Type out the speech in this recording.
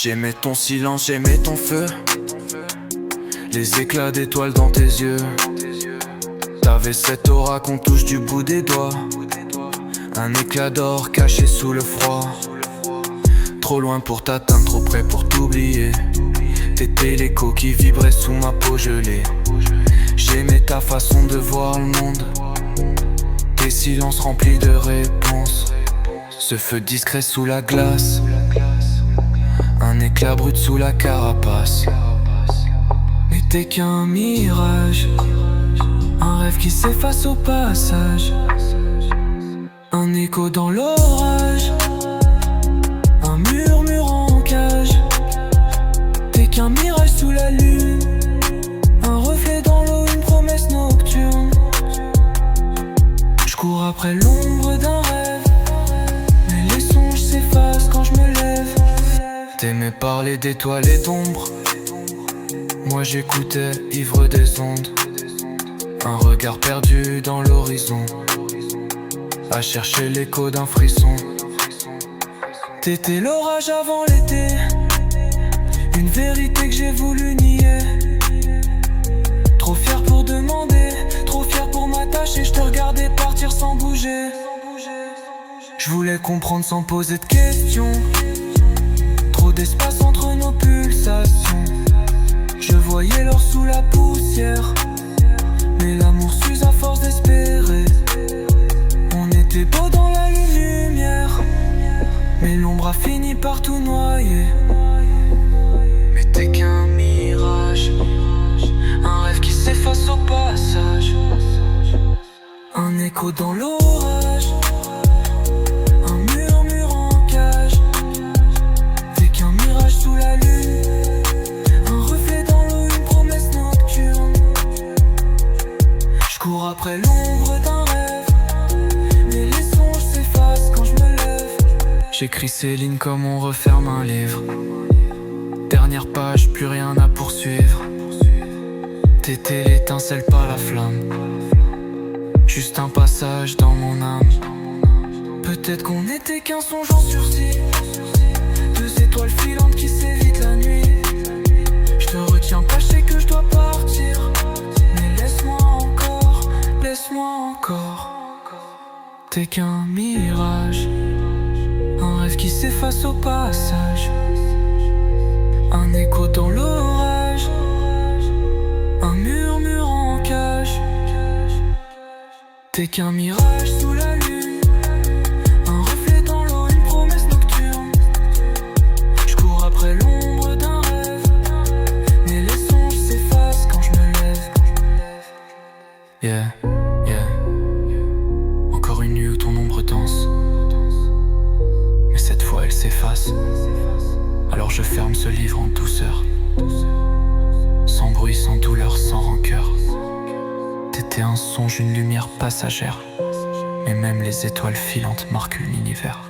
J'aimais ton silence, j'aimais ton feu, les éclats d'étoiles dans tes yeux. T'avais cette aura qu'on touche du bout des doigts, un éclat d'or caché sous le froid. Trop loin pour t'atteindre, trop près pour t'oublier. T'étais l'écho qui vibrait sous ma peau gelée. J'aimais ta façon de voir le monde, tes silences remplis de réponses. Ce feu discret sous la glace, un éclat brut sous la carapace. N'était qu'un mirage, un rêve qui s'efface au passage, un écho dans l'orage, un murmure en cage. T'es qu'un mirage sous la lune, un reflet dans l'eau, une promesse nocturne. Je cours après l'ombre d'un rêve, mais les songes s'effacent quand je me lève. T'aimais parler d'étoiles et d'ombres, moi j'écoutais ivre des ondes. Un regard perdu dans l'horizon, à chercher l'écho d'un frisson. T'étais l'orage avant l'été, une vérité que j'ai voulu nier. Trop fier pour demander, trop fier pour m'attacher. Je te regardais partir sans bouger. Je voulais comprendre sans poser de questions, trop d'espace entre nos pulsations. Je voyais l'or sous la poussière, mais l'amour s'use à force d'espérer. On était beau dans la lumière, mais l'ombre a fini par tout noyer. Mais t'es qu'un mirage, un rêve qui s'efface au passage, un écho dans l'orage, un murmure en cage. T'es qu'un mirage sous la lune, un reflet dans l'eau, une promesse nocturne. Je cours après l'ombre d'un rêve, mais les songes s'effacent quand je me lève. J'écris ces lignes comme on referme un livre, dernière page, plus rien à poursuivre. T'étais l'étincelle, pas la flamme, juste un passage dans mon âme. Peut-être qu'on n'était qu'un songe en sursis, deux étoiles filantes qui s'évitent la nuit. Je te retiens pas, je sais que je dois partir, mais laisse-moi encore, laisse-moi encore. T'es qu'un mirage, un rêve qui s'efface au passage, un écho dans l'orage, un murmure en cage. T'es qu'un mirage sous la lune, un reflet dans l'eau, une promesse nocturne. Je cours après l'ombre d'un rêve, mais les songes s'effacent quand je me lève. Yeah, yeah. Encore une nuit où ton ombre danse, mais cette fois elle s'efface. Alors je ferme ce livre en douceur, sans bruit, sans douleur, sans rancœur. T'étais un songe, une lumière passagère, mais même les étoiles filantes marquent l'univers.